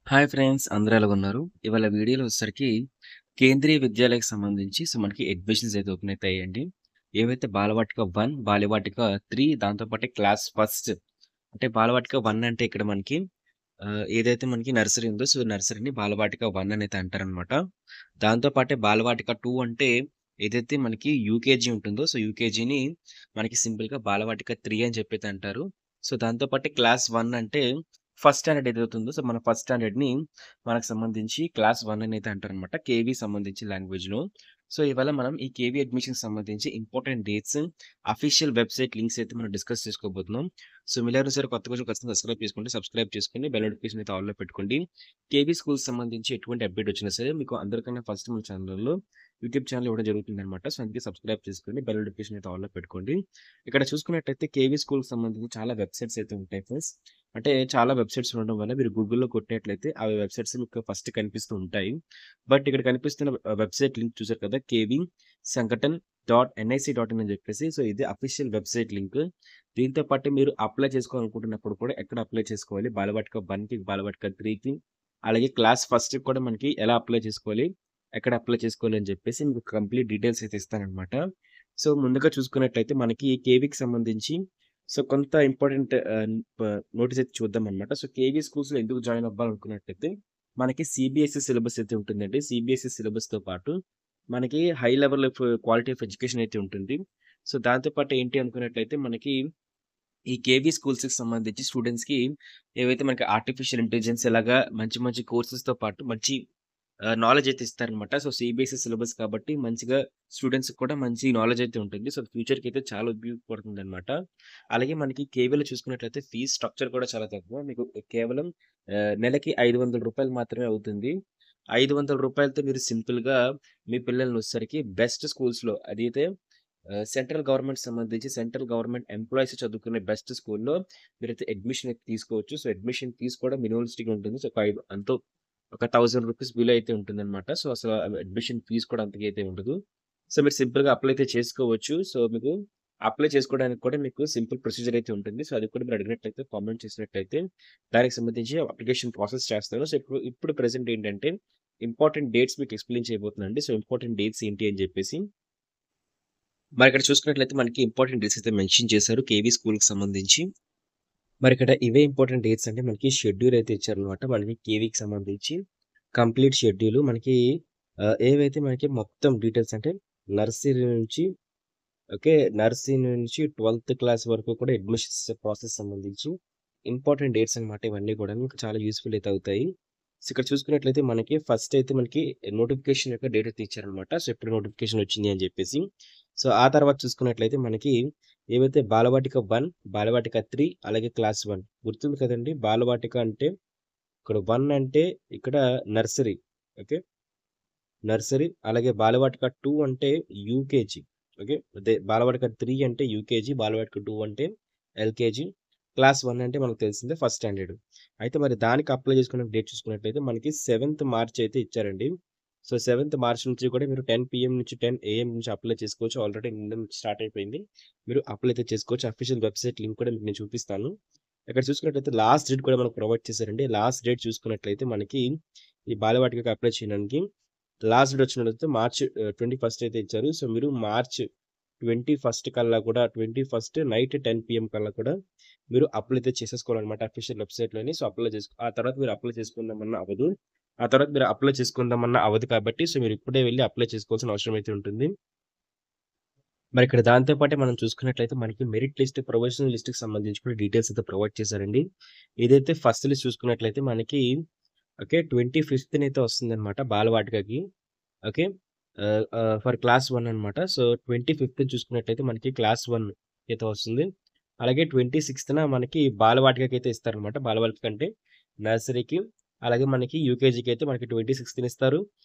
Hi friends అందరూ ఎలాగున్నారు? ఇవాళ వీడియోలో వచ్చేసరికి కేంద్రీయ విద్యాలయకి సంబంధించి మనకి అడ్మిషన్స్ అయితే ఓపెన్ అయితే అయ్యాయండి. ఏవైతే బాలవాటిక 1, బాలవాటిక 3 దాంతో పాటే క్లాస్ ఫస్ట్ అంటే బాలవాటిక 1 అంటే ఇక్కడ మనకి ఏదైతే మనకి నర్సరీ ఉందో నర్సరీని బాలవాటిక 1 అని అయితే అంటారనమాట. దాంతో పాటే బాలవాటిక 2 అంటే ఏదైతే మనకి యూకేజీ ఉంటుందో యూకేజీని మనకి సింపుల్‌గా బాలవాటిక 3 అని చెప్పైతే అంటారు. దాంతో పాటే క్లాస్ 1 అంటే ఫస్ట్ స్టాండర్డ్ ఏదైతే ఉందో మన ఫస్ట్ స్టాండర్డ్‌ని మనకు సంబంధించి క్లాస్ 1 అని అయితే అంటారనమాట. కేవీ సంబంధించి లాంగ్వేజ్‌లో. ఇవాళ మనం ఈ కేవీ అడ్మిషన్‌కి సంబంధించి important dates, official website links అయితే మనం డిస్కస్ చేసుకోబోతున్నాం. మీరెవరైనా సరే కొత్తగా ఖచ్చితంగా సబ్స్క్రైబ్ చేసుకొని బెల్ నోటిఫికేషన్ అయితే ఆల్‌లో పెట్టుకోండి. కేవీ స్కూల్స్ సంబంధించి ఎటువంటి అప్డేట్ వచ్చినా సరే మీకు అందరికన్నా ఫస్ట్ మన ఛానెల్‌లో యూట్యూబ్ ఛానెల్ ఇవ్వడం జరుగుతుందనమాట. అందుకే సబ్స్క్రైబ్ చేసుకొని బెల్ నోటిఫికేషన్ అయితే ఆల్‌లో పెట్టుకోండి. ఇక్కడ చూసుకున్నట్టయితే కేవీ స్కూల్‌కి సంబంధించి చాలా వెబ్‌సైట్స్ అయితే ఉంటాయి ఫ్రెండ్స్. అంటే చాలా వెబ్‌సైట్స్ ఉండడం వల్ల మీరు గూగుల్‌లో కొట్టినట్లయితే ఆ వెబ్‌సైట్స్ మీకు ఫస్ట్ కనిపిస్తూ ఉంటాయి. బట్ ఇక్కడ కనిపిస్తున్న వెబ్‌సైట్ లింక్ చూసారు కదా! కేవీ సంఘటన్ .nic.in అని చెప్పేసి ఇది అఫీషియల్ వెబ్‌సైట్ లింక్. దీంతో పాటు మీరు అప్లై చేసుకోవాలనుకుంటున్నప్పుడు కూడా ఎక్కడ అప్లై చేసుకోవాలి? బాలవాటిక 1కి, బాలవాటిక 3కి అలాగే క్లాస్ ఫస్ట్‌కి కూడా మనకి ఎలా అప్లై చేసుకోవాలి? ఎక్కడ అప్లై చేసుకోవాలి అని చెప్పేసి మీకు కంప్లీట్ డీటెయిల్స్ అయితే ఇస్తాననమాట. ముందుగా చూసుకున్నట్లయితే మనకి కేవీకి సంబంధించి కొంత ఇంపార్టెంట్ నోటీస్ అయితే చూద్దామనమాట. కేవీ స్కూల్స్‌లో ఎందుకు జాయిన్ అవ్వాలనుకున్నట్టయితే మనకి సీబీఎస్‌ఈ సిలబస్ అయితే ఉంటుందండి. సీబీఎస్‌ఈ సిలబస్‌తో పాటు మనకి high level of quality of education అయితే ఉంటుంది. దాంతో పాటు ఏంటి అనుకున్నట్లయితే మనకి ఈ కేవీ స్కూల్స్‌కి సంబంధించి స్టూడెంట్స్‌కి ఏవైతే మనకి ఆర్టిఫిషియల్ ఇంటెలిజెన్స్ ఇలాగా మంచి మంచి కోర్సెస్‌తో పాటు మంచి నాలెడ్జ్ అయితే ఇస్తారనమాట. సీబీఎస్‌ఈ సిలబస్ కాబట్టి మంచిగా స్టూడెంట్స్‌కి కూడా మంచి నాలెడ్జ్ అయితే ఉంటుంది. ఫ్యూచర్‌కి అయితే చాలా ఉపయోగపడుతుందనమాట. అలాగే మనకి కేవీలో చూసుకున్నట్లయితే ఫీస్ స్ట్రక్చర్ కూడా చాలా తక్కువ. మీకు కేవలం నెలకి రూ. 500 మాత్రమే అవుతుంది. రూ. 500తో మీరు సింపుల్‌గా మీ పిల్లల్ని వచ్చేసరికి బెస్ట్ స్కూల్స్‌లో అదైతే సెంట్రల్ గవర్నమెంట్ సంబంధించి సెంట్రల్ గవర్నమెంట్ ఎంప్లాయీస్ చదువుకునే బెస్ట్ స్కూల్‌లో మీరైతే అడ్మిషన్ అయితే తీసుకోవచ్చు. అడ్మిషన్ ఫీస్ కూడా మినిమలిస్టిక్‌గా ఉంటుంది. ఒక రూ. 1000 బిలో అయితే ఉంటుందన్నమాట. అసలు అడ్మిషన్ ఫీస్ కూడా అంతగా అయితే ఉండదు. మీరు సింపుల్‌గా అప్లై అయితే చేసుకోవచ్చు. మీకు అప్లై చేసుకోవడానికి కూడా మీకు సింపుల్ ప్రొసీజర్ అయితే ఉంటుంది. అది కూడా మీరు అడిగినట్లయితే కామెంట్ చేసినట్లయితే దానికి సంబంధించి అప్లికేషన్ ప్రాసెస్ చేస్తాను. ఇప్పుడు ప్రెజెంట్ ఏంటంటే ఇంపార్టెంట్ డేట్స్ మీకు ఎక్స్‌ప్లెయిన్ చేయబోతున్నానండి. ఇంపార్టెంట్ డేట్స్ ఏంటి అని చెప్పేసి. ఇక్కడ చూసుకున్నట్లయితే మనకి ఇంపార్టెంట్ డేట్స్ అయితే మెన్షన్ చేశారు కేవీ స్కూల్‌కి సంబంధించి. ఇక్కడ ఇవే ఇంపార్టెంట్ డేట్స్ అంటే మనకి షెడ్యూల్ అయితే ఇచ్చారనమాట. మనకి కేవీకి సంబంధించి కంప్లీట్ షెడ్యూల్ మనకి ఏవైతే మనకి మొత్తం డీటెయిల్స్ అంటే నర్సరీ నుంచి ఓకే. నర్సరీ నుంచి 12థ్ క్లాస్ వరకు కూడా అడ్మిషన్స్ ప్రాసెస్ సంబంధించి ఇంపార్టెంట్ డేట్స్ అనమాట ఇవన్నీ కూడా మీకు చాలా యూజ్‌ఫుల్ అయితే అవుతాయి. ఇక్కడ చూసుకున్నట్లయితే మనకి ఫస్ట్ అయితే మనకి నోటిఫికేషన్ యొక్క డేట్ అయితే ఇచ్చారనమాట. ఎప్పుడు నోటిఫికేషన్ వచ్చింది అని చెప్పేసి. ఆ తర్వాత చూసుకున్నట్లయితే మనకి ఏవైతే బాలవాటిక 1, బాలవాటిక 3 అలాగే క్లాస్ 1 గుర్తుంది కదండీ! బాలవాటిక అంటే ఇక్కడ 1 అంటే ఇక్కడ నర్సరీ. ఓకే. నర్సరీ అలాగే బాలవాటిక 2 అంటే యూకేజీ. ఓకే. అదే బాలవాటిక 3 అంటే యూకేజీ, బాలవాటిక 2 అంటే ఎల్‌కేజీ, క్లాస్ 1 అంటే మనకు తెలిసిందే ఫస్ట్ స్టాండర్డ్. అయితే మరి దానికి అప్లై చేసుకునే డేట్ చూసుకున్నట్లయితే మనకి 7థ్ మార్చ్ అయితే ఇచ్చారండి. 7థ్ మార్చ్ నుంచి కూడా మీరు 10 పీఎం నుంచి 10 ఏఎం నుంచి అప్లై చేసుకోవచ్చు. ఆల్రెడీ నిన్న నుంచి స్టార్ట్ అయిపోయింది. మీరు అప్లై అయితే చేసుకోవచ్చు. అఫీషియల్ వెబ్‌సైట్ లింక్ కూడా మీకు నేను చూపిస్తాను. ఇక్కడ చూసుకున్నట్లయితే లాస్ట్ డేట్ కూడా మనకు ప్రొవైడ్ చేశారండి. లాస్ట్ డేట్ చూసుకున్నట్లయితే మనకి ఈ బాలవాటికకి అప్లై చేయడానికి లాస్ట్ డేట్ వచ్చినట్లయితే మార్చ్ 21 అయితే ఇచ్చారు. మీరు మార్చ్ 21 కల్లా కూడా 21 నైట్ 10 పీఎం కల్లా కూడా మీరు అప్లై అయితే చేసేసుకోవాలన్నమాట అఫీషియల్ వెబ్‌సైట్‌లోని. అప్లై చేసుకో ఆ తర్వాత మీరు అప్లై చేసుకుందామన్నా అవ్వదు. ఆ తర్వాత మీరు అప్లై చేసుకుందామన్నా అవ్వదు కాబట్టి మీరు ఇప్పుడే వెళ్లి అప్లై చేసుకోవాల్సిన అవసరం అయితే ఉంటుంది. ఇక్కడ దాంతో పాటే మనం చూసుకున్నట్లయితే మనకి మెరిట్ లిస్ట్, ప్రొవిజనల్ లిస్ట్‌కి సంబంధించి కూడా డీటెయిల్స్ అయితే ప్రొవైడ్ చేశారండి. ఏదైతే ఫస్ట్ లిస్ట్ చూసుకున్నట్లయితే మనకి ఓకే. 25థ్ వస్తుందన్నమాట బాలవాటికకి. ఓకే. ఫర్ క్లాస్ 1 అనమాట. 25థ్ చూసుకున్నట్లయితే మనకి క్లాస్ 1 అయితే వస్తుంది. అలాగే 26థ్‌న మనకి బాలవాటికకైతే ఇస్తారనమాట. బాలవాటిక అంటే నర్సరీకి, అలాగే మనకి యూకేజీకి అయితే మనకి 26థ్‌న ఇస్తారు.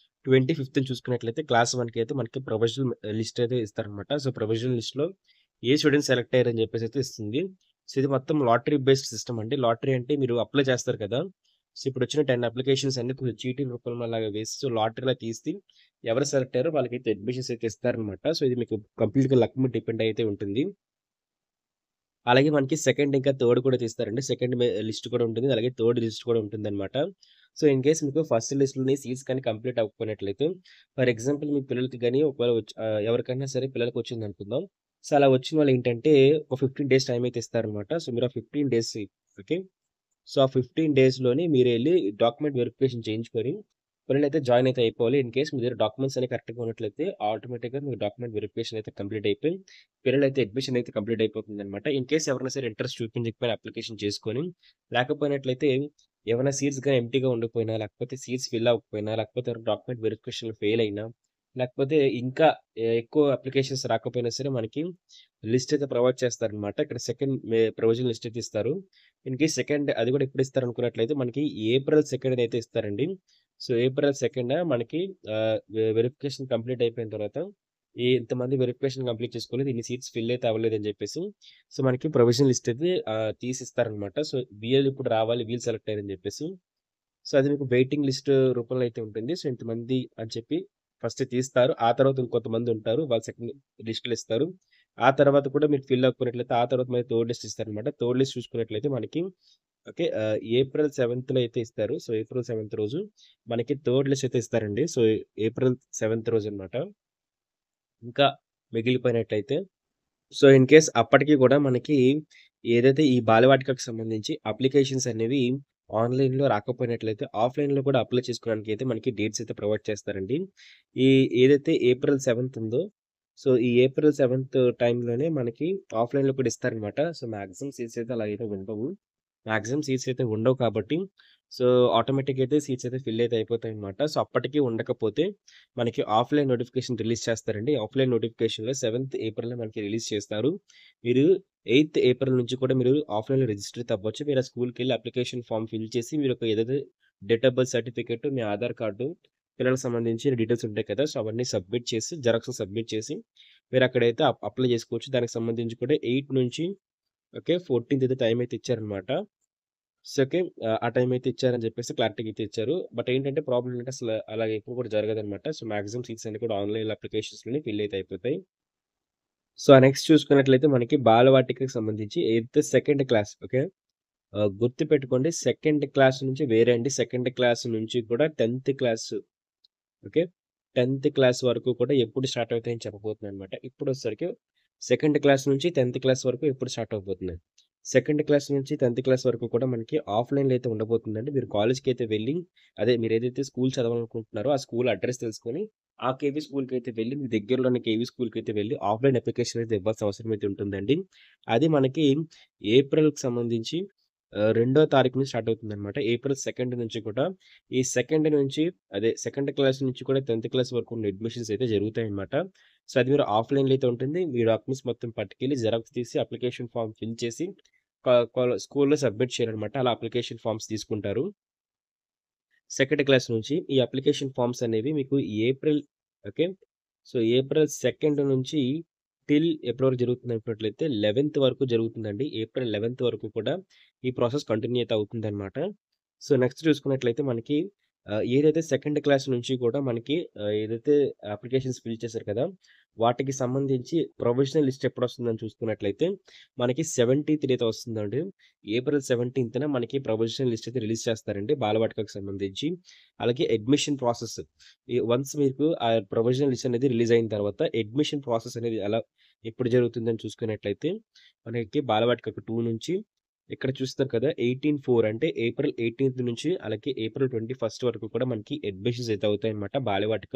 25థ్ చూసుకున్నట్లయితే క్లాస్ 1కి అయితే మనకి ప్రొవిజనల్ లిస్ట్ అయితే ఇస్తారనమాట. ప్రొవిజనల్ లిస్ట్‌లో ఏ స్టూడెంట్స్ సెలెక్ట్ అయ్యారని చెప్పేసి అయితే ఇస్తుంది. ఇది మొత్తం లాటరీ బేస్డ్ సిస్టమ్ అండి. లాటరీ అంటే మీరు అప్లై చేస్తారు కదా! ఇప్పుడొచ్చిన 10 అప్లికేషన్స్ అన్ని కొంచెం చీటీ రూపంలో అలాగా వేసి లాటరీలా తీసి ఎవరు సెలెక్ట్ అయ్యారో వాళ్ళకైతే అడ్మిషన్స్ అయితే ఇస్తారనమాట. ఇది మీకు కంప్లీట్‌గా లక్ మీద డిపెండ్ అయితే ఉంటుంది. అలాగే మనకి సెకండ్ ఇంకా థర్డ్ కూడా తీస్తారండి. సెకండ్ లిస్ట్ కూడా ఉంటుంది. అలాగే థర్డ్ లిస్ట్ కూడా ఉంటుందనమాట. సో, ఇన్ కేస్ మీకు ఫస్ట్ లిస్ట్‌లోని సీట్స్ కానీ కంప్లీట్ అవ్వకపోయినట్లయితే, ఫర్ ఎగ్జాంపుల్ మీ పిల్లలకి గాని ఒకవేళ ఎవరికైనా సరే పిల్లలకొచ్చిందనుకుందాం. సో, అలా వచ్చిన వాళ్ళేంటంటే ఒక 15 డేస్ టైమ్ అయితే ఇస్తారనమాట. సో, మీరు ఆ 15 డేస్ ఓకే. సో, ఆ 15 డేస్‌లోని మీరెళ్లి డాక్యుమెంట్ వెరిఫికేషన్ చేయించుకొని పిల్లలైతే జాయిన్ అయితే అయిపోవాలి. ఇన్ కేస్ మీ దగ్గర డాక్యుమెంట్స్ అన్ని కరెక్ట్‌గా ఉన్నట్లయితే ఆటోమేటిక్‌గా మీకు డాక్యుమెంట్ వెరిఫికేషన్ అయితే కంప్లీట్ అయిపోయి, పిల్లలైతే అడ్మిషన్ అయితే కంప్లీట్ అయిపోతుందనమాట. ఇన్ కేస్ ఎవరైనా సరే ఇంట్రెస్ట్ చూపించకపోయినా అప్లికేషన్ చేసుకొని, లేకపోయినట్లయితే ఏమైనా సీట్స్ గాని ఎంప్టీగా ఉండకపోయినా, లేకపోతే సీట్స్ ఫిల్ అవ్వకపోయినా, లేకపోతే డాక్యుమెంట్ వెరిఫికేషన్‌లో ఫెయిల్ అయినా, లేకపోతే ఇంకా ఎక్కువ అప్లికేషన్స్ రాకపోయినా సరే మనకి లిస్ట్ అయితే ప్రొవైడ్ చేస్తారనమాట. ఇక్కడ సెకండ్ ప్రొవిజనల్ లిస్ట్ అయితే ఇస్తారు. ఇన్ కేస్ సెకండ్ అది కూడా ఎప్పుడు ఇస్తారనుకున్నట్లయితే మనకి ఏప్రిల్ 2 అయితే ఇస్తారండి. సో, ఏప్రిల్ 2 మనకి వెరిఫికేషన్ కంప్లీట్ అయిపోయిన తర్వాత ఇంతమంది వెరిఫికేషన్ కంప్లీట్ చేసుకోలేదు. ఇన్ని సీట్స్ ఫిల్ అయితే అవ్వలేదని చెప్పేసి, సో, మనకి ప్రొవిజనల్ లిస్ట్ అయితే తీసిస్తారనమాట. సో, వీళ్ళు ఇప్పుడు రావాలి, వీళ్ళు సెలెక్ట్ అయ్యారని చెప్పేసి. సో, అది మీకు వెయిటింగ్ లిస్ట్ రూపంలో అయితే ఉంటుంది. సో, ఇంతమంది అని చెప్పి ఫస్ట్ తీస్తారు. ఆ తర్వాత ఇంకొంతమంది ఉంటారు. వాళ్ళు సెకండ్ లిస్ట్‌లో ఇస్తారు. ఆ తర్వాత కూడా మీరు ఫిల్ అవ్వకపోయినట్లయితే ఆ తర్వాత మళ్ళీ థర్డ్ లిస్ట్ ఇస్తారనమాట. థర్డ్ లిస్ట్ చూసుకున్నట్లయితే మనకి ఓకే. ఏప్రిల్ 7థ్‌లో అయితే ఇస్తారు. సో, ఏప్రిల్ 7థ్ రోజు మనకి థర్డ్ లిస్ట్ అయితే ఇస్తారండి. సో, ఏప్రిల్ 7థ్ రోజనమాట. ఇంకా మిగిలిపోయినట్లయితే సో, ఇన్ కేస్ అప్పటికి గూడా మనకి ఏదైతే ఈ బాలవాటికకు సంబంధించి అప్లికేషన్స్ అనేవి ఆన్‌లైన్‌లో రాకపోయినట్లయితే, ఆఫ్‌లైన్‌లో కూడా అప్లై చేసుకోవడానికి అయితే మనకి డేట్స్ అయితే ప్రొవైడ్ చేస్తారండి. ఈ ఏదైతే ఏప్రిల్ 7థ్ ఉందో, సో, ఈ ఏప్రిల్ 7థ్ టైంలోనే మనకి ఆఫ్‌లైన్‌లో కూడా ఇస్తారనమాట. సో, మాక్సిమం సీట్స్ అయితే అలా అయితే ఉండవు. మాక్సిమం సీట్స్ అయితే ఉండవు కాబట్టి, సో, ఆటోమేటిక్‌గా అయితే సీట్స్ అయితే ఫిల్ అయితే అయిపోతాయన్నమాట. సో, అప్పటికి ఉండకపోతే మనకి ఆఫ్‌లైన్ నోటిఫికేషన్ రిలీజ్ చేస్తారండి. ఆఫ్‌లైన్ నోటిఫికేషన్‌లో 7థ్ ఏప్రిల్‌లో మనకి రిలీజ్ చేస్తారు. మీరు 8థ్ ఏప్రిల్ నుంచి కూడా మీరు ఆఫ్‌లైన్‌లో రిజిస్టర్ అయితే అవ్వచ్చు. మీరు ఆ స్కూల్‌కెళ్ళి అప్లికేషన్ ఫార్మ్ ఫిల్ చేసి మీరు ఒక ఏదైతే date of birth certificate, me Aadhaar card, పిల్లలకు సంబంధించిన డీటెయిల్స్ ఉంటాయి కదా! సో, అవన్నీ సబ్మిట్ చేసి జిరాక్స్ సబ్మిట్ చేసి మీరక్కడైతే అప్లై చేసుకోవచ్చు. దానికి సంబంధించి కూడా 8 నుంచి ఓకే. 14థ్ అయితే టైమ్ అయితే ఇచ్చారనమాట. So, okay. ఆ టైమ్ అయితే ఇచ్చారని చెప్పేసి క్లారిటీగా అయితే ఇచ్చారు. బట్ ఏంటంటే ప్రాబ్లమ్ ఏంటంటే అసలు అలాగ ఎప్పుడు కూడా జరగదనమాట. సో, మాక్సిమం సీట్స్ అన్ని కూడా ఆన్‌లైన్ అప్లికేషన్స్‌లోనే ఫిల్ అయితే అయిపోతాయి. సో, నెక్స్ట్ చూసుకున్నట్లయితే మనకి బాలవాటికకి సంబంధించి ఎయిత్ సెకండ్ క్లాస్ ఓకే. గుర్తుపెట్టుకోండి సెకండ్ క్లాస్ నుంచి వేరే అండి. సెకండ్ క్లాస్ నుంచి కూడా 10థ్ క్లాస్ ఓకే. 10థ్ క్లాస్ వరకు కూడా ఎప్పుడు స్టార్ట్ అవుతాయని చెప్పబోతున్నానన్నమాట. ఇప్పుడొచ్చేసరికి సెకండ్ క్లాస్ నుంచి 10థ్ క్లాస్ వరకు ఎప్పుడు స్టార్ట్ అవ్వబోతున్నాయి. సెకండ్ క్లాస్ నుంచి 10థ్ క్లాస్ వరకు కూడా మనకి ఆఫ్‌లైన్‌లో అయితే ఉండబోతుందండి. మీరు కాలేజ్‌కైతే వెళ్లి అదే మీరేదైతే స్కూల్ చదవాలనుకుంటున్నారో ఆ స్కూల్ అడ్రెస్ తెలుసుకొని, ఆ కేవీ స్కూల్‌కైతే వెళ్లి మీ దగ్గరలోని కేవీ స్కూల్‌కైతే వెళ్లి ఆఫ్‌లైన్ అప్లికేషన్ అయితే ఇవ్వాల్సిన అవసరం అయితే ఉంటుందండి. అది మనకి ఏప్రిల్‌కి సంబంధించి రెండో తారీఖు నుంచి స్టార్ట్ అవుతుందన్నమాట. ఏప్రిల్ 2 నుంచి కూడా ఈ సెకండ్ నుంచి అదే సెకండ్ క్లాస్ నుంచి కూడా 10థ్ క్లాస్ వరకు ఉన్న అడ్మిషన్స్ అయితే జరుగుతాయన్నమాట. సో, అది మీరు ఆఫ్‌లైన్‌లో అయితే ఉంటుంది. మీ డాక్యుమెంట్స్ మొత్తం పట్టుకెళ్ళి జిరాక్స్ తీసి అప్లికేషన్ ఫార్మ్ ఫిల్ చేసి క కాల స్కూల్‌లో సబ్మిట్ చేయాలన్నమాట. అలా అప్లికేషన్ ఫార్మ్స్ తీసుకుంటారు. సెకండ్ క్లాస్ నుంచి ఈ అప్లికేషన్ ఫార్మ్స్ అనేవి మీకు ఏప్రిల్ ఓకే. సో, ఏప్రిల్ 2 నుంచి టిల్ ఎప్పటి వరకు జరుగుతుందనుకున్నట్లయితే 11థ్ వరకు జరుగుతుందండి. ఏప్రిల్ 11థ్ వరకు కూడా ఈ ప్రాసెస్ కంటిన్యూ అయితే అవుతుందన్నమాట. సో, నెక్స్ట్ చూసుకున్నట్లయితే మనకి ఏదైతే సెకండ్ క్లాస్ నుంచి కూడా మనకి ఏదైతే అప్లికేషన్స్ ఫిల్ చేశారు కదా! వాటికి సంబంధించి ప్రొవిజనల్ లిస్ట్ ఎప్పుడొస్తుందని చూసుకున్నట్లయితే మనకి 17థ్ డేట్ వస్తుందండి. ఏప్రిల్ 17థ్‌న మనకి ప్రొవిజనల్ లిస్ట్ అయితే రిలీజ్ చేస్తారండి బాలవాటికకు సంబంధించి. అలాగే అడ్మిషన్ ప్రాసెస్ వన్స్ మీకు ఆ ప్రొవిజనల్ లిస్ట్ అనేది రిలీజ్ అయిన తర్వాత అడ్మిషన్ ప్రాసెస్ అనేది ఎప్పుడు జరుగుతుందని చూసుకున్నట్లయితే మనకి బాలవాటికకు 2 నుంచి ఇక్కడ చూస్తారు కదా! 18/4 అంటే ఏప్రిల్ 18థ్ నుంచి అలాగే ఏప్రిల్ 21 వరకు కూడా మనకి అడ్మిషన్స్ అయితే అవుతాయన్నమాట. బాలవాటిక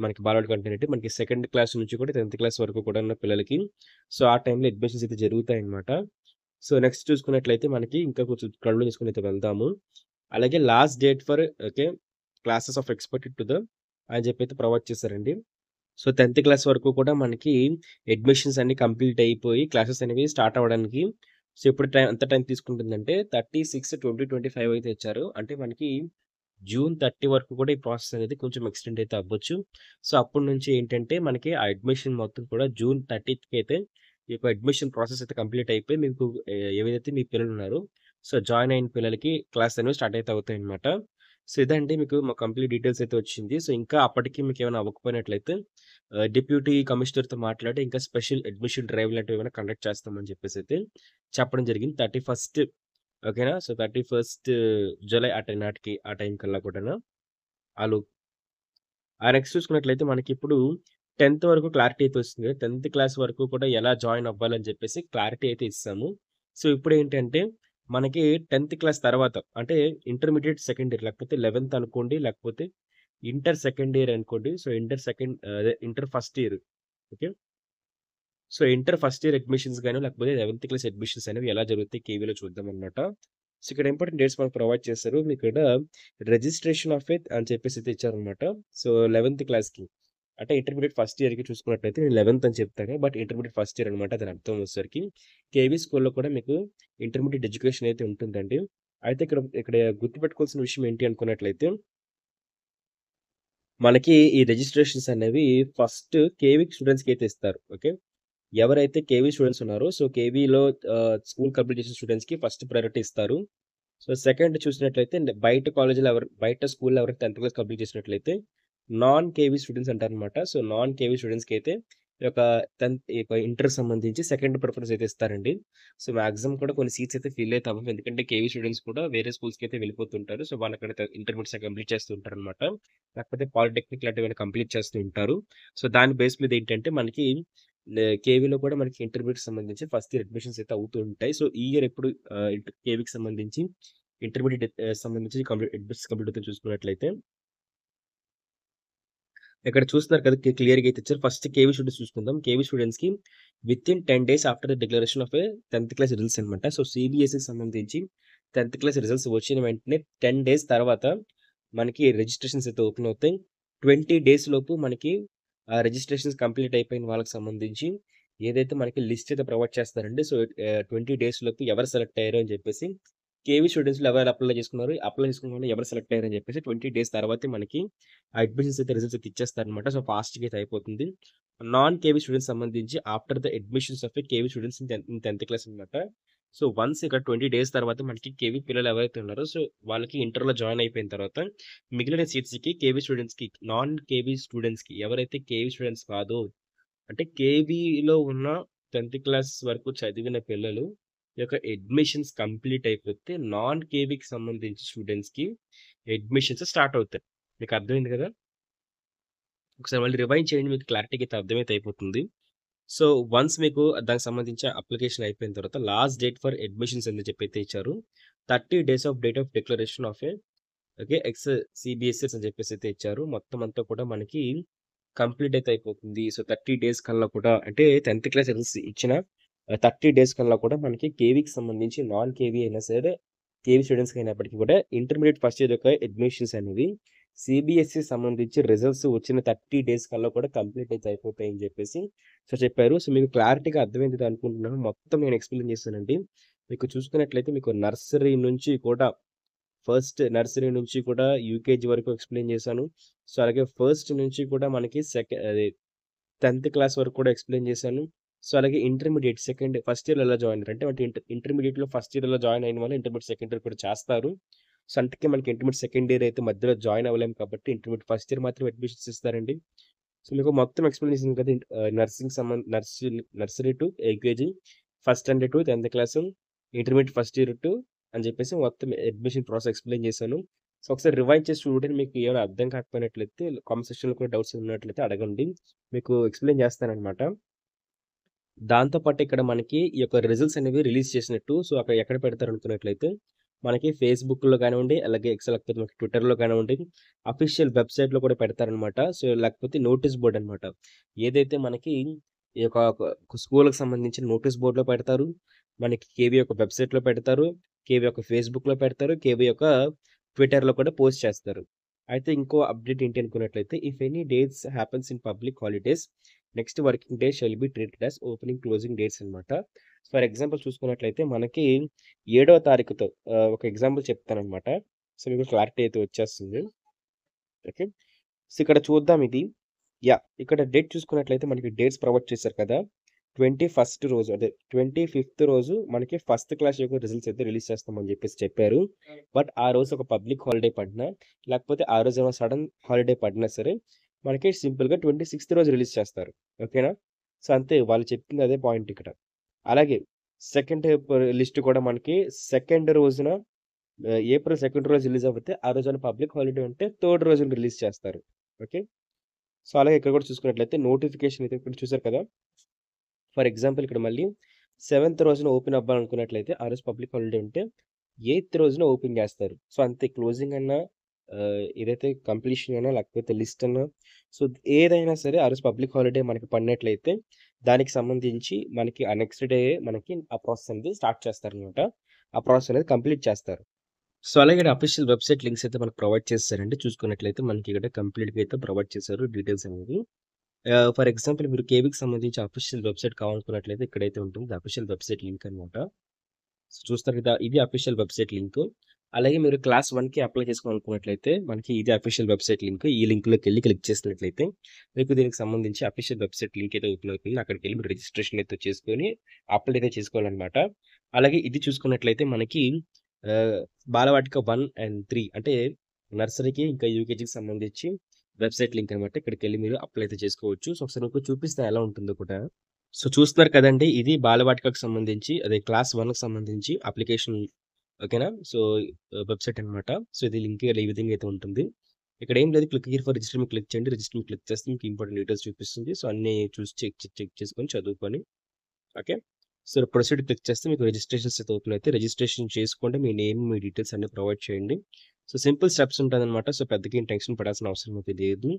మనకి బాలవాటిక అంటేనండి మనకి సెకండ్ క్లాస్ నుంచి కూడా 10థ్ క్లాస్ వరకు కూడా ఉన్న పిల్లలకి. సో, ఆ టైంలో అడ్మిషన్స్ అయితే జరుగుతాయన్నమాట. సో, నెక్స్ట్ చూసుకున్నట్లయితే మనకి ఇంకా కొంచెం కళ్ళు మూసుకొని అయితే వెళ్దాము. అలాగే last date for okay. Classes of expected to the అని చెప్పి అయితే ప్రొవైడ్ చేశారండి. సో, 10థ్ క్లాస్ వరకు కూడా మనకి అడ్మిషన్స్ అన్నీ కంప్లీట్ అయిపోయి క్లాసెస్ అనేవి స్టార్ట్ అవ్వడానికి సో, ఎప్పుడు ఎంత టైం తీసుకుంటుందంటే 30/6/2025 అయితే ఇచ్చారు. అంటే మనకి జూన్ 30 వరకు కూడా ఈ ప్రాసెస్ అనేది కొంచెం ఎక్స్‌టెండ్ అయితే అవ్వచ్చు. సో, అప్పటి నుంచి ఏంటంటే మనకి ఆ అడ్మిషన్ మొత్తం కూడా జూన్ 30థ్‌కి అయితే ఈ యొక్క అడ్మిషన్ ప్రాసెస్ అయితే కంప్లీట్ అయిపోయి మీకు ఏవైతే మీ పిల్లలున్నారో సో, జాయిన్ అయిన పిల్లలకి క్లాస్ అనేవి స్టార్ట్ అయితే అవుతాయన్నమాట. సో, ఇదండి మీకు మా కంప్లీట్ డీటెయిల్స్ అయితే వచ్చింది. సో, ఇంకా అప్పటికి మీకేమైనా అవ్వకపోయినట్లయితే డిప్యూటీ కమిషనర్‌తో మాట్లాడి ఇంకా స్పెషల్ అడ్మిషన్ డ్రైవ్ లాంటివి ఏమైనా కండక్ట్ చేస్తామని చెప్పేసైతే చెప్పడం జరిగింది. 31 ఓకేనా. సో 31 జూలై నాటికి ఆ టైం కల్లా కూడాను ఆళ్ళు నెక్స్ట్ చూసుకున్నట్లయితే మనకిప్పుడు 10థ్ వరకు క్లారిటీ అయితే వస్తుంది. 10థ్ క్లాస్ వరకు కూడా ఎలా జాయిన్ అవ్వాలని చెప్పేసి క్లారిటీ అయితే ఇచ్చేసాము. సో ఇప్పుడేంటంటే మనకి 10థ్ క్లాస్ తర్వాత అంటే ఇంటర్మీడియేట్ సెకండ్ ఇయర్ లేకపోతే 11థ్ అనుకోండి, లేకపోతే ఇంటర్ సెకండ్ ఇయర్ అనుకోండి. So inter first year. Okay. So inter first year admissions గాని, లేకపోతే 11థ్ క్లాస్ అడ్మిషన్స్ అనేవి ఎలా జరుగుతాయి కేవీలో చూద్దామనమాట. సో ఇక్కడ ఇంపార్టెంట్ డేట్స్ మనకు ప్రొవైడ్ చేశారు. మీకిక్కడ రిజిస్ట్రేషన్ ఆఫ్ ఎయిత్ అని చెప్పేసి అయితే ఇచ్చారనమాట. సో 11థ్ క్లాస్‌కి అంటే ఇంటర్మీడియేట్ ఫస్ట్ ఇయర్‌కి చూసుకున్నట్లయితే నేను 11థ్ అని చెప్తాను. బట్ ఇంటర్మీడియేట్ ఫస్ట్ ఇయర్ అనమాట. దాని అర్థం వచ్చేసరికి కేవీ స్కూల్‌లో కూడా మీకు ఇంటర్మీడియేట్ ఎడ్యుకేషన్ అయితే ఉంటుందండి. అయితే ఇక్కడ ఇక్కడ గుర్తుపెట్టుకోవాల్సిన విషయం ఏంటి అనుకున్నట్లయితే మనకి ఈ రిజిస్ట్రేషన్స్ అనేవి ఫస్ట్ కేవీ స్టూడెంట్స్‌కి అయితే ఇస్తారు. ఓకే. ఎవరైతే కేవీ స్టూడెంట్స్ ఉన్నారో, సో కేవీలో స్కూల్ కంప్లీట్ చేసిన స్టూడెంట్స్‌కి ఫస్ట్ ప్రయారిటీ ఇస్తారు. సో సెకండ్ చూసినట్లయితే బయట స్కూల్‌లో ఎవరైతే 10థ్ క్లాస్ కంప్లీట్ చేసినట్లయితే నాన్ కేవీ స్టూడెంట్స్ అంటారనమాట. సో నాన్ కేవీ స్టూడెంట్స్‌కి అయితే ఈ యొక్క ఇంటర్‌కి సంబంధించి సెకండ్ ప్రిఫరెన్స్ అయితే ఇస్తారండి. సో మాక్సిమం కూడా కొన్ని సీట్స్ అయితే ఫిల్ అయితే అవ్వవు. ఎందుకంటే కేవీ స్టూడెంట్స్ కూడా వేరే స్కూల్స్‌కి అయితే వెళ్ళిపోతుంటారు. సో వాళ్ళు అక్కడ ఇంటర్మీడియేట్స్ కంప్లీట్ చేస్తూ ఉంటారనమాట. లేకపోతే పాలిటెక్నిక్ లాంటివి కంప్లీట్ చేస్తూ ఉంటారు. సో దాని బేస్ మీద ఏంటంటే మనకి కేవీలో కూడా మనకి ఇంటర్మీడియేట్‌కి సంబంధించి ఫస్ట్ ఇయర్ అడ్మిషన్స్ అయితే అవుతూ ఉంటాయి. సో ఈ ఇయర్ ఎప్పుడు కేవీకి సంబంధించి ఇంటర్మీడియేట్ సంబంధించి అడ్మిషన్స్ కంప్లీట్ అవుతాయి చూసుకున్నట్లయితే ఇక్కడ చూస్తున్నారు కదా క్లియర్‌గా అయితే ఇచ్చారు. ఫస్ట్ కేవీ స్టూడెంట్స్ చూసుకుందాం. కేవీ స్టూడెంట్స్‌కి within 10 days after the declaration of 10థ్ క్లాస్ రిజల్ట్స్ అనమాట. సో సీబీఎస్ఈకి సంబంధించి 10థ్ క్లాస్ రిజల్ట్స్ వచ్చిన వెంటనే 10 డేస్ తర్వాత మనకి రిజిస్ట్రేషన్స్ అయితే ఓపెన్ అవుతాయి. 20 డేస్ లోపు మనకి రిజిస్ట్రేషన్స్ కంప్లీట్ అయిపోయిన వాళ్ళకి సంబంధించి ఏదైతే మనకి లిస్ట్ అయితే ప్రొవైడ్ చేస్తారండి. సో 20 డేస్ లోపు ఎవరు సెలెక్ట్ అయ్యారు అని చెప్పేసి కేవీ స్టూడెంట్స్‌లో ఎవరు అప్లై చేసుకున్న వాళ్ళు ఎవరు సెలెక్ట్ అయ్యారని చెప్పేసి 20 డేస్ తర్వాతే మనకి అడ్మిషన్స్ అయితే రిజల్ట్స్ అయితే ఇచ్చేస్తారనమాట. సో ఫాస్ట్‌గా అయితే అయిపోతుంది. నాన్ కేవీ స్టూడెంట్స్ సంబంధించి after the admissions of KV students in 10థ్ క్లాస్ అనమాట. సో వన్స్ ఇక్కడ 20 డేస్ తర్వాత మనకి కేవీ పిల్లలు ఎవరైతే ఉన్నారో సో వాళ్ళకి ఇంటర్‌లో జాయిన్ అయిపోయిన తర్వాత మిగిలిన సీట్స్‌కి కేవీ స్టూడెంట్స్‌కి, నాన్ కేవీ స్టూడెంట్స్‌కి ఎవరైతే కేవీ స్టూడెంట్స్ కాదో అంటే కేవీలో ఉన్న 10థ్ క్లాస్ వరకు చదివిన పిల్లలు ఈ యొక్క అడ్మిషన్స్ కంప్లీట్ అయిపోతే నాన్ కేవీకి సంబంధించి స్టూడెంట్స్‌కి అడ్మిషన్స్ స్టార్ట్ అవుతాయి. మీకు అర్థమైంది కదా! ఒకసారి మళ్ళీ రివైండ్ చేయండి. మీకు క్లారిటీగా అయితే అర్థమైతే అయిపోతుంది. సో, వన్స్ మీకు దానికి సంబంధించిన అప్లికేషన్ అయిపోయిన తర్వాత లాస్ట్ డేట్ ఫర్ అడ్మిషన్స్ అని చెప్పి అయితే ఇచ్చారు. 30 days of date of declaration of okay. CBSEs అని చెప్పేసి అయితే ఇచ్చారు. మొత్తం అంతా కూడా మనకి కంప్లీట్ అయితే అయిపోతుంది. సో 30 డేస్ కల్లా కూడా అంటే 10థ్ క్లాస్ రిజల్ట్స్ ఇచ్చిన 30 డేస్ కల్లా కూడా మనకి కేవీకి సంబంధించి నాన్ కేవీ అయినా సరే, కేవీ స్టూడెంట్స్‌కి అయినప్పటికీ కూడా ఇంటర్మీడియేట్ ఫస్ట్ ఇయర్ యొక్క అడ్మిషన్స్ అనేవి సీబీఎస్ఈ సంబంధించి రిజల్ట్స్ వచ్చిన 30 డేస్ కల్లా కూడా కంప్లీట్ అయితే అయిపోతాయని చెప్పేసి సో చెప్పారు. సో మీకు క్లారిటీగా అర్థమైంది అనుకుంటున్నాను. మొత్తం నేను ఎక్స్‌ప్లెయిన్ చేశానండి. మీకు చూసుకున్నట్లయితే మీకు నర్సరీ నుంచి కూడా ఫస్ట్ నర్సరీ నుంచి కూడా యూకేజీ వరకు ఎక్స్‌ప్లెయిన్ చేశాను. సో, అలాగే ఫస్ట్ నుంచి కూడా మనకి 10థ్ క్లాస్ వరకు కూడా ఎక్స్‌ప్లెయిన్ చేశాను. సో, అలాగే ఇంటర్మీడియేట్ ఫస్ట్ ఇయర్‌లో ఎలా జాయిన్ అయ్యారు అంటే ఇంటర్మీడియేట్‌లో ఫస్ట్ ఇయర్‌లో జాయిన్ అయిన వాళ్ళు ఇంటర్మీడియేట్ సెకండ్ ఇయర్ కూడా చేస్తారు. సో, అందుకే మనకి ఇంటర్మీడియేట్ సెకండ్ ఇయర్ అయితే మధ్యలో జాయిన్ అవ్వలేము కాబట్టి ఇంటర్మీడియేట్ ఫస్ట్ ఇయర్ మాత్రమే అడ్మిషన్స్ ఇస్తారండి. సో, మీకు మొత్తం ఎక్స్‌ప్లెయిన్ చేశాను కదా! Nursery to LKG, first standard to 10థ్ class, intermediate first year to అని చెప్పేసి మొత్తం అడ్మిషన్ ప్రాసెస్ ఎక్స్‌ప్లెయిన్ చేశాను. సో, ఒకసారి రివైండ్ చేసి చూడండి. మీకు ఏమైనా అర్థం కాకపోయినట్లయితే కామెంట్ సెక్షన్‌లో కూడా డౌట్స్ ఉన్నట్లయితే అడగండి. మీకు ఎక్స్‌ప్లెయిన్ చేస్తాననమాట. దాంతో పాటు ఇక్కడ మనకి ఈ యొక్క రిజల్ట్స్ అనేవి రిలీజ్ చేసినట్టు సో, అక్కడ ఎక్కడ పెడతారనుకున్నట్లయితే మనకి ఫేస్‌బుక్‌లో కానివ్వండి, అలాగే లేకపోతే మనకి ట్విట్టర్‌లో కానివ్వండి, అఫీషియల్ వెబ్‌సైట్‌లో కూడా పెడతారనమాట. సో, లేకపోతే నోటీస్ బోర్డ్ అనమాట. ఏదైతే మనకి ఈ యొక్క స్కూల్‌కి సంబంధించిన నోటీస్ బోర్డ్‌లో పెడతారు. మనకి కేవీ యొక్క వెబ్‌సైట్‌లో పెడతారు. కేవీ యొక్క ఫేస్‌బుక్‌లో పెడతారు. కేవీ యొక్క ట్విట్టర్‌లో కూడా పోస్ట్ చేస్తారు. అయితే ఇంకో అప్డేట్ ఏంటి అనుకున్నట్లయితే if any dates happens in public holidays next working day shall be treated as opening, closing dates అనమాట. ఫర్ ఎగ్జాంపుల్ చూసుకున్నట్లయితే మనకి 7వ తారీఖుతో ఒక ఎగ్జాంపుల్ చెప్తాననమాట. సో, మీకు క్లారిటీ అయితే వచ్చేస్తుంది. ఓకే. సో, ఇక్కడ చూద్దాం ఇది. ఇక్కడ డేట్ చూసుకున్నట్లయితే మనకి డేట్స్ ప్రొవైడ్ చేశారు కదా! 21 రోజు అదే 25థ్ రోజు మనకి ఫస్ట్ క్లాస్ యొక్క రిజల్ట్స్ అయితే రిలీజ్ చేస్తామని చెప్పేసి చెప్పారు. బట్ ఆ రోజు ఒక పబ్లిక్ హాలిడే పడినా, లేకపోతే ఆ రోజు ఏమైనా సడన్ హాలిడే పడినా సరే, మనకి సింపుల్‌గా 26థ్ రోజు రిలీజ్ చేస్తారు. ఓకేనా? సో, అంతే వాళ్ళు చెప్పింది అదే పాయింట్ ఇక్కడ. అలాగే సెకండ్ లిస్ట్ కూడా మనకి సెకండ్ రోజున ఏప్రిల్ సెకండ్ రోజు రిలీజ్ అవుతే ఆ రోజున పబ్లిక్ హాలిడే ఉంటే థర్డ్ రోజున రిలీజ్ చేస్తారు. ఓకే. సో, అలాగే ఇక్కడ కూడా చూసుకున్నట్లయితే నోటిఫికేషన్ అయితే ఇక్కడ చూసారు కదా! ఫర్ ఎగ్జాంపుల్ ఇక్కడ మళ్ళీ సెవెంత్ రోజున ఓపెన్ అవ్వాలనుకున్నట్లయితే ఆ రోజు పబ్లిక్ హాలిడే ఉంటే ఎయిత్ రోజున ఓపెన్ చేస్తారు. సో, అంతే క్లోజింగ్ అన్నా ఏదైతే కంప్లీషన్ అయినా లేకపోతే లిస్ట్ అన్నా సో, ఏదైనా సరే ఆ రోజు పబ్లిక్ హాలిడే మనకి పడినట్లయితే దానికి సంబంధించి మనకి ఆ నెక్స్ట్ డే మనకి ఆ ప్రాసెస్ అనేది స్టార్ట్ చేస్తారనమాట. ఆ ప్రాసెస్ అనేది కంప్లీట్ చేస్తారు. సో, అలాగే ఇక్కడ అఫీషియల్ వెబ్‌సైట్ లింక్స్ అయితే మనకు ప్రొవైడ్ చేసేసారండి. చూసుకున్నట్లయితే మనకి ఇక్కడ కంప్లీట్‌గా అయితే ప్రొవైడ్ చేశారు డీటెయిల్స్ అనేది. ఫర్ ఎగ్జాంపుల్ మీరు కేవీకి సంబంధించి అఫీషియల్ వెబ్‌సైట్ కావాలనుకున్నట్లయితే ఇక్కడైతే ఉంటుంది. అఫీషియల్ వెబ్‌సైట్ లింక్ అనమాట. సో, చూస్తారు కదా! ఇది అఫీషియల్ వెబ్‌సైట్ లింకు. అలాగే మీరు క్లాస్ 1కి అప్లై చేసుకోవాలనుకున్నట్లయితే మనకి ఇది అఫీషియల్ వెబ్‌సైట్ లింక్. ఈ లింక్‌లోకెళ్ళి క్లిక్ చేసినట్లయితే మీకు దీనికి సంబంధించి అఫీషియల్ వెబ్‌సైట్ లింక్ అయితే ఓపెన్ అవుతుంది. అక్కడికెళ్ళి మీరు రిజిస్ట్రేషన్ అయితే చేసుకొని అప్లై అయితే చేసుకోవాలనమాట. అలాగే ఇది చూసుకున్నట్లయితే మనకి బాలవాటిక 1 అండ్ 3 అంటే నర్సరీకి ఇంకా యూకేజీకి సంబంధించి వెబ్‌సైట్ లింక్ అనమాట. ఇక్కడికెళ్ళి మీరు అప్లై అయితే చేసుకోవచ్చు. సో, ఒకసారి మీకు చూపిస్తా ఎలా ఉంటుందో కూడా. సో, చూస్తున్నారు కదండీ! ఇది బాలవాటికకు సంబంధించి అదే క్లాస్ 1కి సంబంధించి అప్లికేషన్ ఓకేనా? సో, వెబ్‌సైట్ అనమాట. సో, ఇది లింక్ ఈ విధంగా అయితే ఉంటుంది. ఇక్కడ ఏం లేదు క్లిక్ హియర్ ఫర్ రిజిస్టర్ మీద క్లిక్ చేయండి. రిజిస్టర్ మీద క్లిక్ చేస్తే మీకు ఇంపార్టెంట్ డీటెయిల్స్ చూపిస్తుంది. సో, అన్నీ చూసి చెక్ చేసుకొని చదువుకొని ఓకే. సో, ప్రొసీడ్ క్లిక్ చేస్తే మీకు రిజిస్ట్రేషన్స్ అయితే ఓపెన్ అవుతాయి. రిజిస్ట్రేషన్ చేసుకోండి. మీ నేమ్, మీ డీటెయిల్స్ అన్నీ ప్రొవైడ్ చేయండి. సో, సింపుల్ స్టెప్స్ ఉంటదనమాట. సో, పెద్దగా ఏం టెన్షన్ పడాల్సిన అవసరం అయితే లేదు.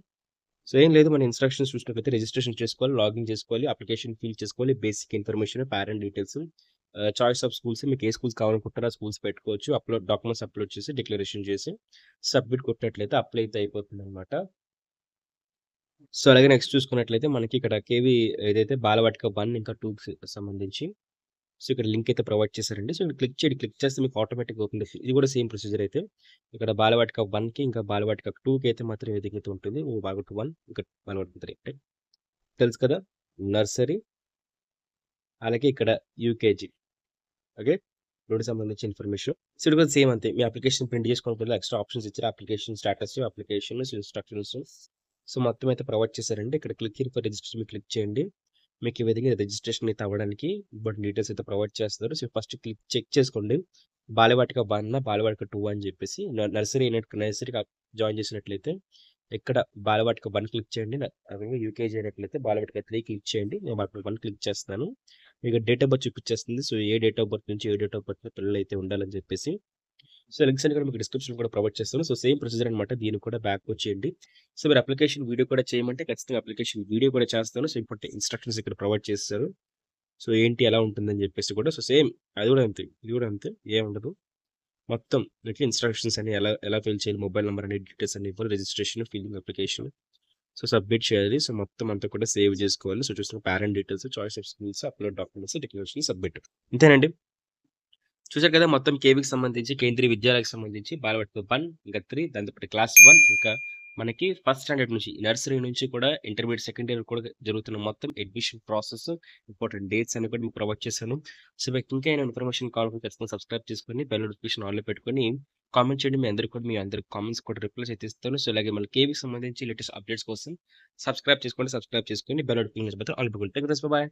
సో, ఏం లేదు మన ఇన్‌స్ట్రక్షన్స్ చూసినట్లయితే రిజిస్ట్రేషన్ చేసుకోవాలి, లాగిన్ చేసుకోవాలి, అప్లికేషన్ ఫిల్ చేసుకోవాలి, basic information, parent details, choice of schools మీకు ఏ స్కూల్స్ కావాలనుకుంటారో ఆ స్కూల్స్ పెట్టుకోవచ్చు. డాక్యుమెంట్స్ అప్లోడ్ చేసి, డిక్లరేషన్ చేసి, సబ్మిట్ కొట్టినట్లయితే అప్లై అయితే అయిపోతుందనమాట. సో, అలాగే నెక్స్ట్ చూసుకున్నట్లయితే మనకి ఇక్కడ కేవీ ఏదైతే బాలవాటిక 1 ఇంకా 2కి సంబంధించి సో, ఇక్కడ లింక్ అయితే ప్రొవైడ్ చేశారండి. సో, ఇక్కడ క్లిక్ చేయండి. క్లిక్ చేస్తే మీకు ఆటోమేటిక్‌గా ఓపెన్ అవుతుంది. ఇది కూడా సేమ్ ప్రొసీజర్ అయితే. ఇక్కడ బాలవాటిక 1కి ఇంకా బాలవాటిక 2కి అయితే మాత్రం ఈ విధంగా అయితే ఉంటుంది. బాలవాటిక 1 ఇంకా బాలవాటిక 3 అంటే తెలుసు కదా! నర్సరీ అలాగే ఇక్కడ యూకేజీ ఓకే. 2 సంబంధించిన ఇన్ఫర్మేషన్. సో, ఇది కూడా సేమ్ అంతే. మీ అప్లికేషన్ ప్రింట్ చేసుకోవడంలో ఎక్స్‌ట్రా ఆప్షన్స్ ఇచ్చారు. Application status, applications, instructions so, మొత్తం అయితే ప్రొవైడ్ చేశారండి. ఇక్కడ క్లిక్ హియర్ ఫర్ రిజిస్టర్ మీద క్లిక్ చేయండి. మీకు ఈ విధంగా రిజిస్ట్రేషన్ అయితే అవ్వడానికి ఇంపార్టెంట్ డీటెయిల్స్ అయితే ప్రొవైడ్ చేస్తారు. సో, ఫస్ట్ చెక్ చేసుకోండి. బాలవాటిక 1 బాలవాటిక 2 అని చెప్పేసి నర్సరీకి జాయిన్ చేసినట్లయితే ఇక్కడ బాలవాటిక 1 క్లిక్ చేయండి. అదే యూకేజీ అయినట్లయితే బాలవాటిక 3 క్లిక్ చేయండి. నేను బాలవాటిక 1 క్లిక్ చేస్తున్నాను. మీకు డేట్ ఆఫ్ బర్త్ చూపించేస్తుంది. సో, ఏ డేట్ ఆఫ్ బర్త్ నుంచి ఏ డేట్ ఆఫ్ బర్త్‌లో పిల్లలైతే ఉండాలని చెప్పేసి. సో, లింక్స్ అన్ని కూడా మీకు డిస్క్రిప్షన్‌లో కూడా ప్రొవైడ్ చేస్తాను. సో, సేమ్ ప్రొసీజర్ అనమాట. దీనికి కూడా బ్యాక్ వచ్చేయండి. సో, మీరు అప్లికేషన్ వీడియో కూడా చేయమంటే ఖచ్చితంగా అప్లికేషన్ వీడియో కూడా చేస్తాను. సో, ఇంపార్టెంట్ ఇన్‌స్ట్రక్షన్స్ ఇక్కడ ప్రొవైడ్ చేసేసారు. సో, ఏంటి ఎలా ఉంటుందని చెప్పేసి కూడా. సో, సేమ్ అది కూడా అంతే. ఇది కూడా అంతే. ఏముండదు. మొత్తం మీకు ఇన్‌స్ట్రక్షన్స్ అన్ని ఎలా ఎలా ఫిల్ చేయాలి, మొబైల్ నంబర్ అనే డీటెయిల్స్ అన్ని ఇవ్వాలి. Registration, filling application. So, submit చేయాలి. సో, మొత్తం అంతా కూడా సేవ్ చేసుకోవాలి. సో, చూస్తున్న parent details, choice of schools, upload documents, declaration, submit. ఇంతేనండి. చూసారు కదా! మొత్తం కేవీకి సంబంధించి, కేంద్రీయ విద్యాలయకి సంబంధించి బాలబడిక 1 ఇంకా 3 దాంతో పాటు క్లాస్ 1 ఇంకా మనకి ఫస్ట్ స్టాండర్డ్ నుంచి నర్సరీ నుంచి కూడా ఇంటర్మీడియేట్, సెకండ్ ఇయర్ కూడా జరుగుతున్న మొత్తం అడ్మిషన్ ప్రాసెస్, ఇంపార్టెంట్ డేట్స్ అన్ని కూడా మీకు ప్రొవైడ్ చేశాను. సో, మీకు ఇంకా ఏమైనా ఇన్ఫర్మేషన్ కావాలంటే ఖచ్చితంగా సబ్స్క్రైబ్ చేసుకొని బెల్ నోటిఫికేషన్ ఆన్‌లో పెట్టుకొని కామెంట్ చేయండి. మీ అందరి కామెంట్స్ కూడా రిప్లైస్ అయితే ఇస్తాను. సో, ఇలాగే మళ్ళీ కేవీకి సంబంధించి లేటెస్ట్ అప్డేట్స్ కోసం సబ్స్క్రైబ్ చేసుకొని బెల్ నోటిఫికేషన్ ఆన్‌లో పెట్టుకోండి. Thank you. బాయ్.